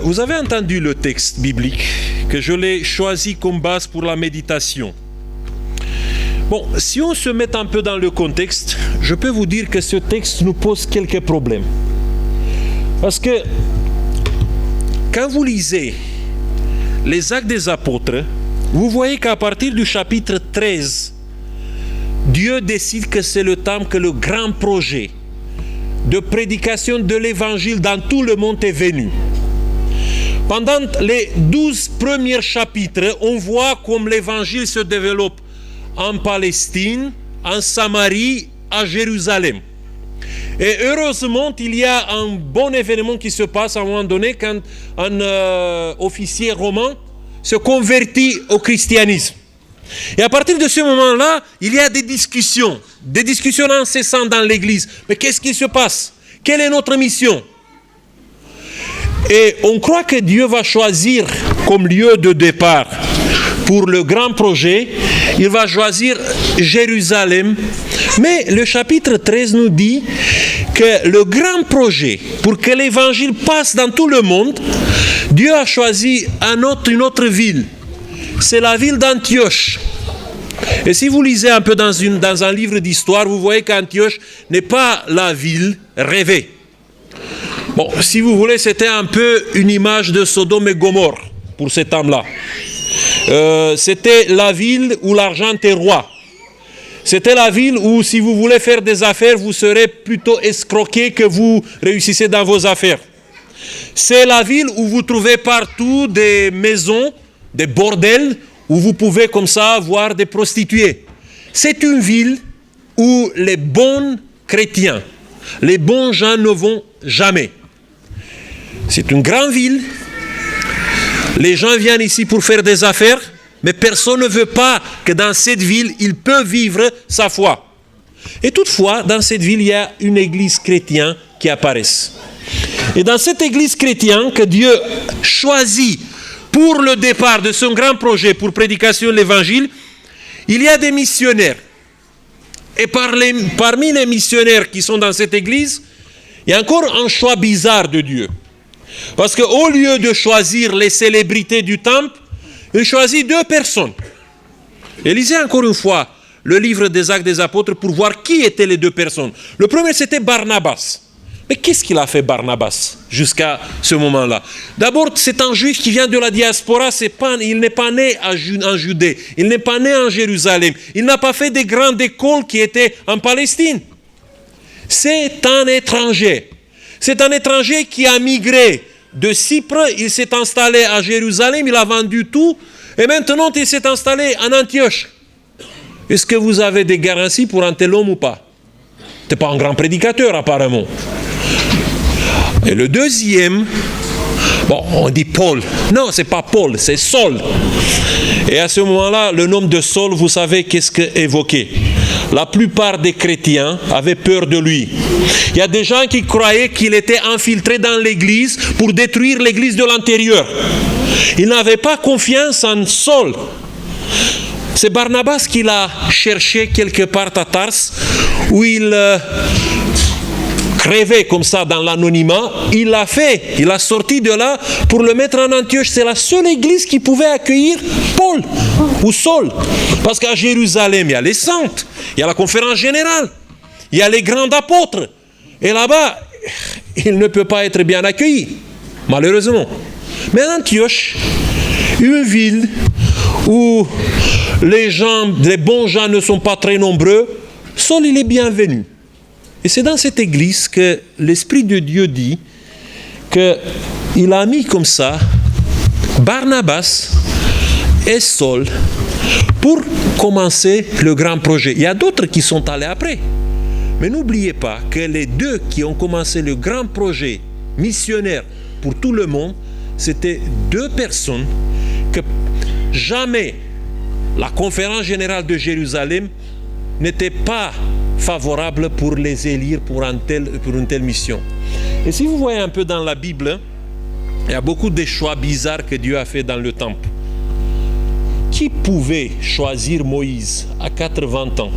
Vous avez entendu le texte biblique que je l'ai choisi comme base pour la méditation. Bon, si on se met un peu dans le contexte, je peux vous dire que ce texte nous pose quelques problèmes. Parce que quand vous lisez les Actes des Apôtres, vous voyez qu'à partir du chapitre 13, Dieu décide que c'est le temps que le grand projet de prédication de l'évangile dans tout le monde est venu. Pendant les 12 premiers chapitres, on voit comme l'évangile se développe en Palestine, en Samarie, à Jérusalem. Et heureusement, il y a un bon événement qui se passe à un moment donné quand un officier romain se convertit au christianisme. Et à partir de ce moment-là, il y a des discussions incessantes dans l'Église. Mais qu'est-ce qui se passe? Quelle est notre mission? Et on croit que Dieu va choisir comme lieu de départ pour le grand projet, il va choisir Jérusalem. Mais le chapitre 13 nous dit que le grand projet, pour que l'évangile passe dans tout le monde, Dieu a choisi une autre ville. C'est la ville d'Antioche. Et si vous lisez un peu dans un livre d'histoire, vous voyez qu'Antioche n'est pas la ville rêvée. Bon, si vous voulez, c'était un peu une image de Sodome et Gomorrhe pour ces temps-là. C'était la ville où l'argent est roi. C'était la ville où, si vous voulez faire des affaires, vous serez plutôt escroqué que vous réussissez dans vos affaires. C'est la ville où vous trouvez partout des maisons, des bordels, où vous pouvez comme ça voir des prostituées. C'est une ville où les bons chrétiens, les bons gens ne vont jamais. C'est une grande ville. Les gens viennent ici pour faire des affaires, mais personne ne veut pas que dans cette ville, il peut vivre sa foi. Et toutefois, dans cette ville, il y a une église chrétienne qui apparaît. Et dans cette église chrétienne que Dieu choisit pour le départ de son grand projet pour prédication de l'évangile, il y a des missionnaires. Et parmi les missionnaires qui sont dans cette église, il y a encore un choix bizarre de Dieu. Parce qu'au lieu de choisir les célébrités du temple, il choisit 2 personnes. Et lisez encore une fois le livre des Actes des Apôtres pour voir qui étaient les 2 personnes. Le premier, c'était Barnabas. Mais qu'est-ce qu'il a fait Barnabas jusqu'à ce moment-là? D'abord, c'est un juif qui vient de la diaspora, il n'est pas né en Judée, il n'est pas né en Jérusalem, il n'a pas fait des grandes écoles qui étaient en Palestine. C'est un étranger. C'est un étranger qui a migré de Chypre, il s'est installé à Jérusalem, il a vendu tout, et maintenant il s'est installé en Antioche. Est-ce que vous avez des garanties pour un tel homme ou pas? Ce n'est pas un grand prédicateur apparemment. Et le deuxième, bon, on dit Paul. Non, ce n'est pas Paul, c'est Saul. Et à ce moment-là, le nom de Saul, vous savez qu'est-ce qu'évoquait? La plupart des chrétiens avaient peur de lui. Il y a des gens qui croyaient qu'il était infiltré dans l'église pour détruire l'église de l'intérieur. Ils n'avaient pas confiance en Saul. C'est Barnabas qui l'a cherché quelque part à Tarse, où il crevait comme ça dans l'anonymat. Il l'a fait, il a sorti de là pour le mettre en Antioche. C'est la seule église qui pouvait accueillir Paul ou Saul. Parce qu'à Jérusalem, il y a les saintes, il y a la conférence générale, il y a les grands apôtres. Et là-bas, il ne peut pas être bien accueilli, malheureusement. Mais Antioche, une ville où les bons gens ne sont pas très nombreux, Saul, il est bienvenu. Et c'est dans cette église que l'Esprit de Dieu dit qu'il a mis comme ça Barnabas et Saul pour commencer le grand projet. Il y a d'autres qui sont allés après. Mais n'oubliez pas que les 2 qui ont commencé le grand projet missionnaire pour tout le monde, c'était 2 personnes que jamais la conférence générale de Jérusalem n'était pas favorable pour les élire pour une telle mission. Et si vous voyez un peu dans la Bible, il y a beaucoup de choix bizarres que Dieu a fait dans le temple. Qui pouvait choisir Moïse à 80 ans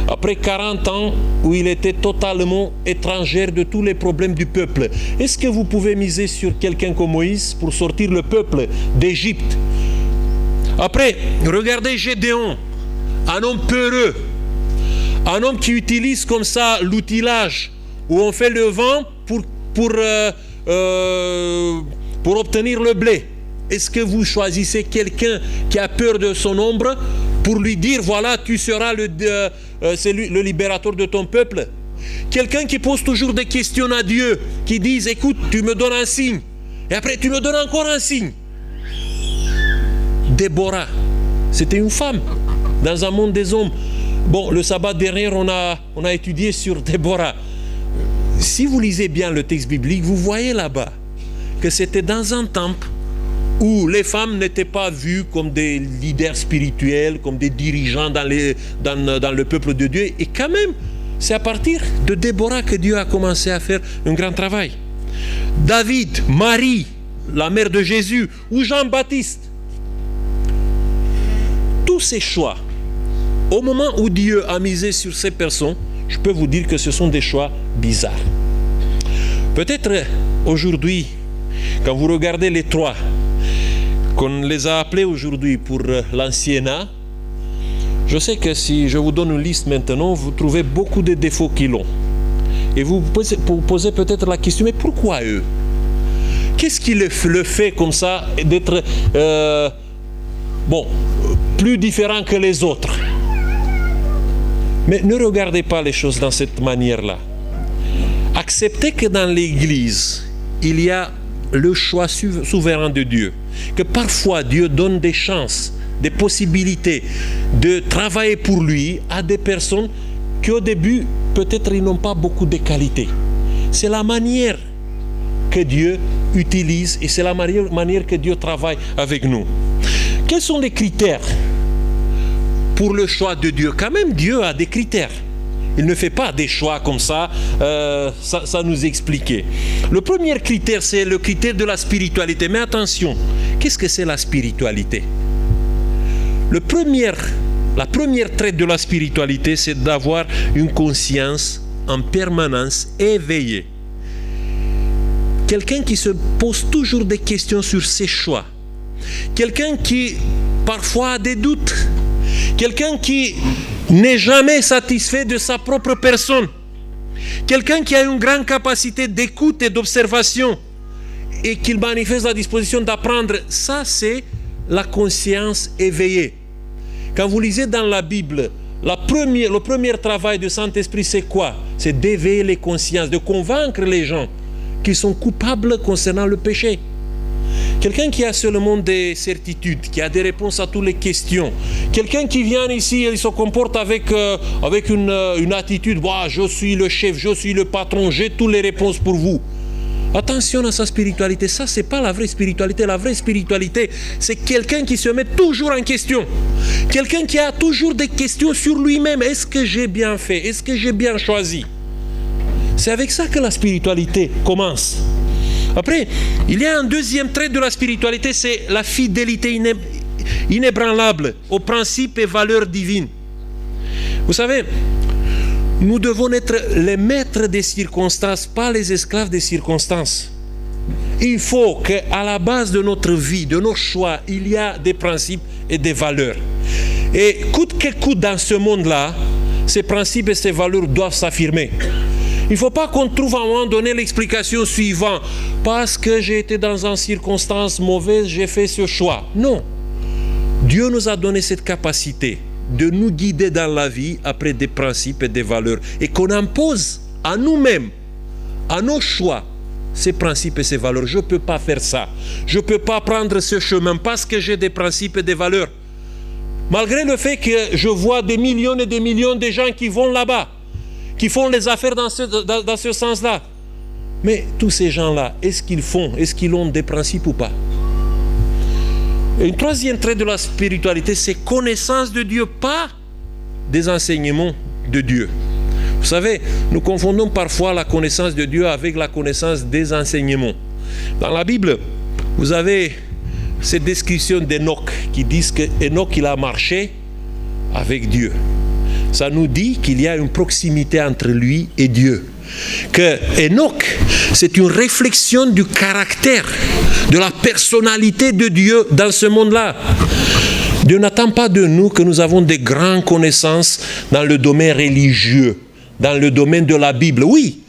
après 40 ans où il était totalement étranger de tous les problèmes du peuple. Est-ce que vous pouvez miser sur quelqu'un comme Moïse pour sortir le peuple d'Égypte? Après, regardez Gédéon, un homme peureux, un homme qui utilise comme ça l'outilage, où on fait le vent pour obtenir le blé. Est-ce que vous choisissez quelqu'un qui a peur de son ombre pour lui dire, voilà, tu seras le libérateur de ton peuple? Quelqu'un qui pose toujours des questions à Dieu, qui dit, écoute, tu me donnes un signe, et après tu me donnes encore un signe. Déborah, c'était une femme dans un monde des hommes. Bon, le sabbat dernier, on a étudié sur Déborah. Si vous lisez bien le texte biblique, vous voyez là-bas que c'était dans un temple où les femmes n'étaient pas vues comme des leaders spirituels, comme des dirigeants dans le peuple de Dieu. Et quand même, c'est à partir de Déborah que Dieu a commencé à faire un grand travail. David, Marie, la mère de Jésus, ou Jean-Baptiste. Tous ces choix, au moment où Dieu a misé sur ces personnes, je peux vous dire que ce sont des choix bizarres. Peut-être aujourd'hui, quand vous regardez les trois, qu'on les a appelés aujourd'hui pour l'anciennat, je sais que si je vous donne une liste maintenant, vous trouvez beaucoup de défauts qu'ils ont. Et vous posez peut-être la question, mais pourquoi eux? Qu'est-ce qui le fait comme ça d'être plus différent que les autres? Mais ne regardez pas les choses dans cette manière-là. Acceptez que dans l'Église, il y a le choix souverain de Dieu. Que parfois Dieu donne des chances, des possibilités de travailler pour lui à des personnes qui au début, peut-être ils n'ont pas beaucoup de qualités. C'est la manière que Dieu utilise et c'est la manière que Dieu travaille avec nous. Quels sont les critères pour le choix de Dieu? Quand même, Dieu a des critères. Il ne fait pas des choix comme ça, ça nous expliquait. Le premier critère, c'est le critère de la spiritualité. Mais attention, qu'est-ce que c'est la spiritualité? La première trait de la spiritualité, c'est d'avoir une conscience en permanence éveillée. Quelqu'un qui se pose toujours des questions sur ses choix. Quelqu'un qui parfois a des doutes. Quelqu'un qui n'est jamais satisfait de sa propre personne. Quelqu'un qui a une grande capacité d'écoute et d'observation et qui manifeste la disposition d'apprendre. Ça, c'est la conscience éveillée. Quand vous lisez dans la Bible, le premier travail du Saint-Esprit, c'est quoi? C'est d'éveiller les consciences, de convaincre les gens qu'ils sont coupables concernant le péché. Quelqu'un qui a seulement des certitudes, qui a des réponses à toutes les questions. Quelqu'un qui vient ici et il se comporte avec une attitude, je suis le chef, je suis le patron, j'ai toutes les réponses pour vous. Attention à sa spiritualité, ça c'est pas la vraie spiritualité. La vraie spiritualité, c'est quelqu'un qui se met toujours en question. Quelqu'un qui a toujours des questions sur lui-même. Est-ce que j'ai bien fait? Est-ce que j'ai bien choisi? C'est avec ça que la spiritualité commence. Après, il y a un deuxième trait de la spiritualité, c'est la fidélité inébranlable aux principes et valeurs divines. Vous savez, nous devons être les maîtres des circonstances, pas les esclaves des circonstances. Il faut qu'à la base de notre vie, de nos choix, il y a des principes et des valeurs. Et coûte que coûte dans ce monde-là, ces principes et ces valeurs doivent s'affirmer. Il ne faut pas qu'on trouve à un moment donné l'explication suivante. Parce que j'ai été dans une circonstance mauvaise, j'ai fait ce choix. Non. Dieu nous a donné cette capacité de nous guider dans la vie après des principes et des valeurs. Et qu'on impose à nous-mêmes, à nos choix, ces principes et ces valeurs. Je ne peux pas faire ça. Je ne peux pas prendre ce chemin parce que j'ai des principes et des valeurs. Malgré le fait que je vois des millions et des millions de gens qui vont là-bas, qui font les affaires dans ce sens-là. Mais tous ces gens-là, est-ce qu'ils ont des principes ou pas? Et un troisième trait de la spiritualité, c'est connaissance de Dieu, pas des enseignements de Dieu. Vous savez, nous confondons parfois la connaissance de Dieu avec la connaissance des enseignements. Dans la Bible, vous avez cette description d'Enoch qui dit qu'Enoch, il a marché avec Dieu. ça nous dit qu'il y a une proximité entre lui et Dieu. Que Enoch, c'est une réflexion du caractère, de la personnalité de Dieu dans ce monde-là. Dieu n'attend pas de nous que nous avons des grandes connaissances dans le domaine religieux, dans le domaine de la Bible. Oui,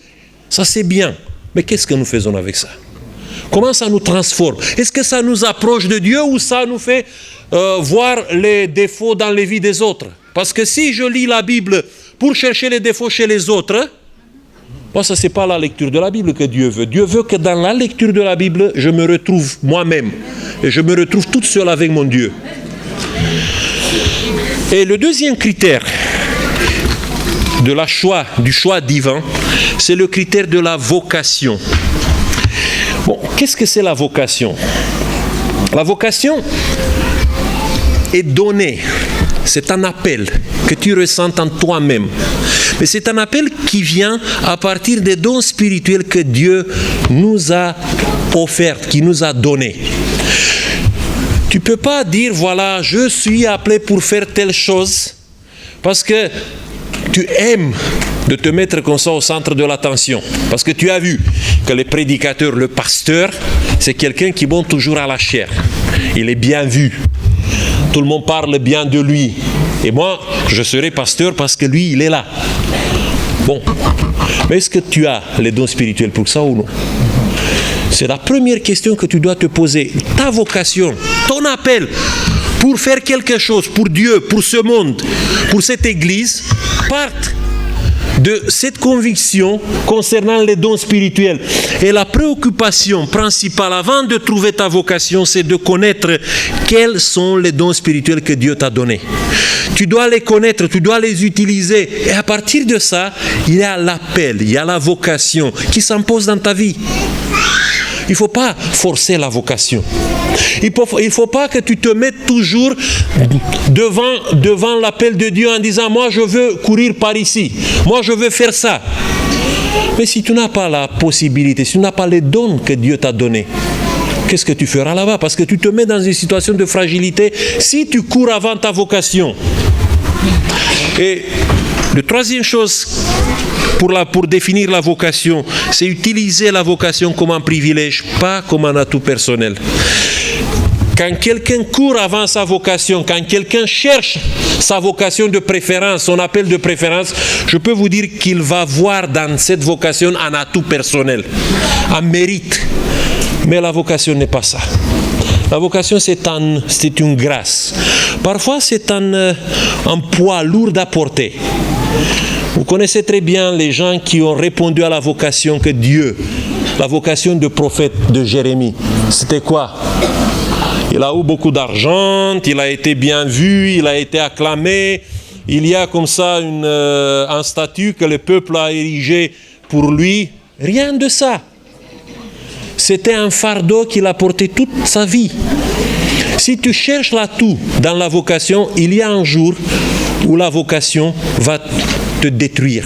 ça c'est bien, mais qu'est-ce que nous faisons avec ça? Comment ça nous transforme? Est-ce que ça nous approche de Dieu ou ça nous fait voir les défauts dans les vies des autres? Parce que si je lis la Bible pour chercher les défauts chez les autres, moi, ça, c'est pas la lecture de la Bible que Dieu veut. Dieu veut que dans la lecture de la Bible, je me retrouve moi-même. Et je me retrouve toute seule avec mon Dieu. Et le deuxième critère du choix divin, c'est le critère de la vocation. Bon, qu'est-ce que c'est la vocation? La vocation est donnée. C'est un appel que tu ressens en toi-même. Mais c'est un appel qui vient à partir des dons spirituels que Dieu nous a offerts, qui nous a donnés. Tu ne peux pas dire, voilà, je suis appelé pour faire telle chose, parce que tu aimes de te mettre comme ça au centre de l'attention. Parce que tu as vu que le prédicateur, le pasteur, c'est quelqu'un qui monte toujours à la chair. Il est bien vu. Tout le monde parle bien de lui. Et moi, je serai pasteur parce que lui, il est là. Bon. Mais est-ce que tu as les dons spirituels pour ça ou non? C'est la première question que tu dois te poser. Ta vocation, ton appel pour faire quelque chose pour Dieu, pour ce monde, pour cette église, partent de cette conviction concernant les dons spirituels. Et la préoccupation principale avant de trouver ta vocation, c'est de connaître quels sont les dons spirituels que Dieu t'a donnés. Tu dois les connaître, tu dois les utiliser. Et à partir de ça, il y a l'appel, il y a la vocation qui s'impose dans ta vie. Il ne faut pas forcer la vocation. Il ne faut pas que tu te mettes toujours devant l'appel de Dieu en disant « Moi, je veux courir par ici. Moi, je veux faire ça. » Mais si tu n'as pas la possibilité, si tu n'as pas les dons que Dieu t'a donnés, qu'est-ce que tu feras là-bas? Parce que tu te mets dans une situation de fragilité si tu cours avant ta vocation. Et la troisième chose pour définir la vocation, c'est utiliser la vocation comme un privilège, pas comme un atout personnel. Quand quelqu'un court avant sa vocation, quand quelqu'un cherche sa vocation de préférence, son appel de préférence, je peux vous dire qu'il va voir dans cette vocation un atout personnel, un mérite. Mais la vocation n'est pas ça. La vocation, c'est une grâce. Parfois, c'est un poids lourd à porter. Vous connaissez très bien les gens qui ont répondu à la vocation que Dieu, la vocation de prophète de Jérémie. C'était quoi? Il a eu beaucoup d'argent, il a été bien vu, il a été acclamé. Il y a comme ça un statut que le peuple a érigé pour lui. Rien de ça. C'était un fardeau qu'il a porté toute sa vie. Si tu cherches l'atout dans la vocation, il y a un jour où la vocation va te détruire.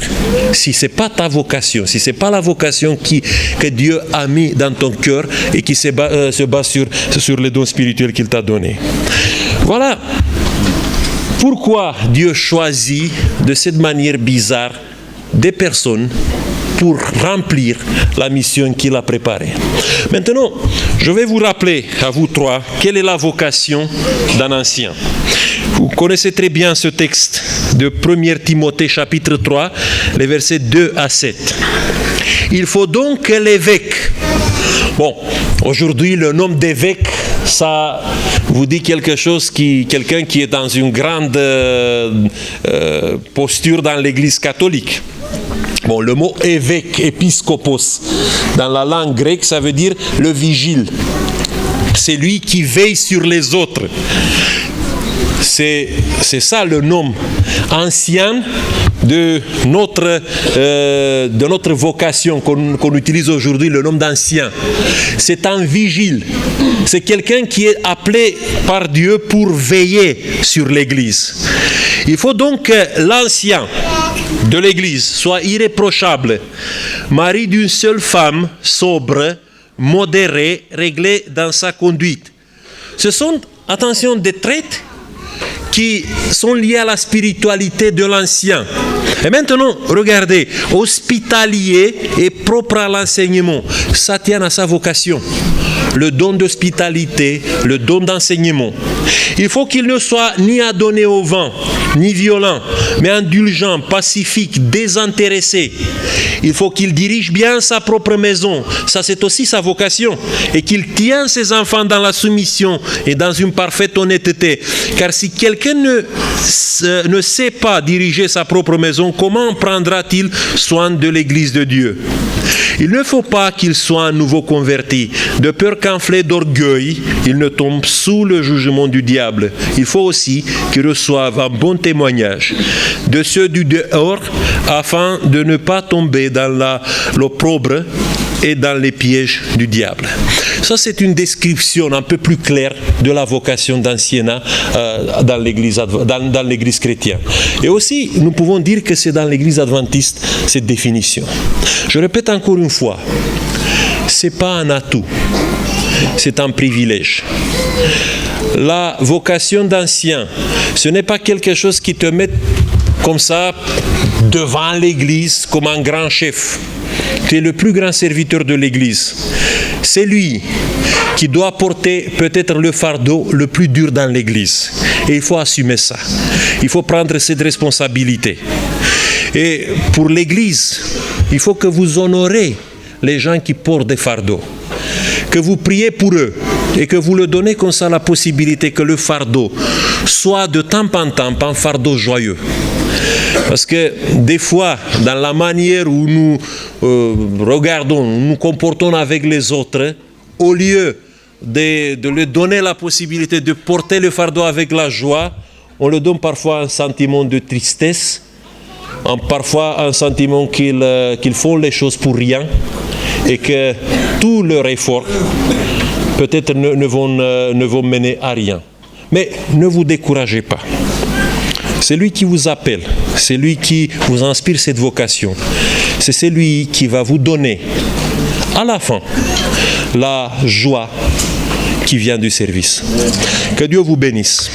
Si ce n'est pas ta vocation, si ce n'est pas la vocation que Dieu a mis dans ton cœur et qui se base sur les dons spirituels qu'il t'a donnés. Voilà pourquoi Dieu choisit de cette manière bizarre des personnes pour remplir la mission qu'il a préparée. Maintenant, je vais vous rappeler à vous trois quelle est la vocation d'un ancien. Vous connaissez très bien ce texte de 1 Timothée chapitre 3, les versets 2 à 7. Il faut donc que l'évêque, bon, aujourd'hui le nom d'évêque, ça vous dit quelque chose quelqu'un qui est dans une grande posture dans l'église catholique. Bon, le mot évêque, épiscopos, dans la langue grecque, ça veut dire le vigile. C'est lui qui veille sur les autres. C'est ça le nom ancien de notre vocation qu'on utilise aujourd'hui, le nom d'ancien. C'est un vigile. C'est quelqu'un qui est appelé par Dieu pour veiller sur l'Église. Il faut donc que l'ancien de l'Église soit irréprochable, mari d'une seule femme, sobre, modéré, réglé dans sa conduite. Ce sont, attention, des traits qui sont liés à la spiritualité de l'ancien. Et maintenant, regardez, hospitalier et propre à l'enseignement, ça tient à sa vocation. Le don d'hospitalité, le don d'enseignement. Il faut qu'il ne soit ni adonné au vent, ni violent, mais indulgent, pacifique, désintéressé. Il faut qu'il dirige bien sa propre maison. Ça, c'est aussi sa vocation. Et qu'il tient ses enfants dans la soumission et dans une parfaite honnêteté. Car si quelqu'un ne sait pas diriger sa propre maison, comment prendra-t-il soin de l'Église de Dieu? Il ne faut pas qu'il soit un nouveau converti, de peur qu'enflé d'orgueil, il ne tombe sous le jugement du diable. Il faut aussi qu'il reçoive un bon témoignage de ceux du dehors, afin de ne pas tomber dans l'opprobre et dans les pièges du diable. Ça, c'est une description un peu plus claire de la vocation d'anciennat dans l'Église chrétienne. Et aussi, nous pouvons dire que c'est dans l'Église adventiste, cette définition. Je répète encore une fois, ce n'est pas un atout, c'est un privilège. La vocation d'ancien, ce n'est pas quelque chose qui te met comme ça devant l'Église comme un grand chef. Tu es le plus grand serviteur de l'Église. C'est lui qui doit porter peut-être le fardeau le plus dur dans l'Église. Et il faut assumer ça. Il faut prendre cette responsabilité. Et pour l'Église, il faut que vous honorez les gens qui portent des fardeaux. Que vous priez pour eux et que vous leur donnez comme ça la possibilité que le fardeau soit de temps en temps un fardeau joyeux. Parce que des fois, dans la manière où nous regardons, nous nous comportons avec les autres, au lieu de leur donner la possibilité de porter le fardeau avec la joie, on leur donne parfois un sentiment de tristesse, parfois un sentiment qu'ils font les choses pour rien et que tous leurs efforts peut-être ne vont mener à rien. Mais ne vous découragez pas. C'est lui qui vous appelle, c'est lui qui vous inspire cette vocation. C'est celui qui va vous donner, à la fin, la joie qui vient du service. Que Dieu vous bénisse.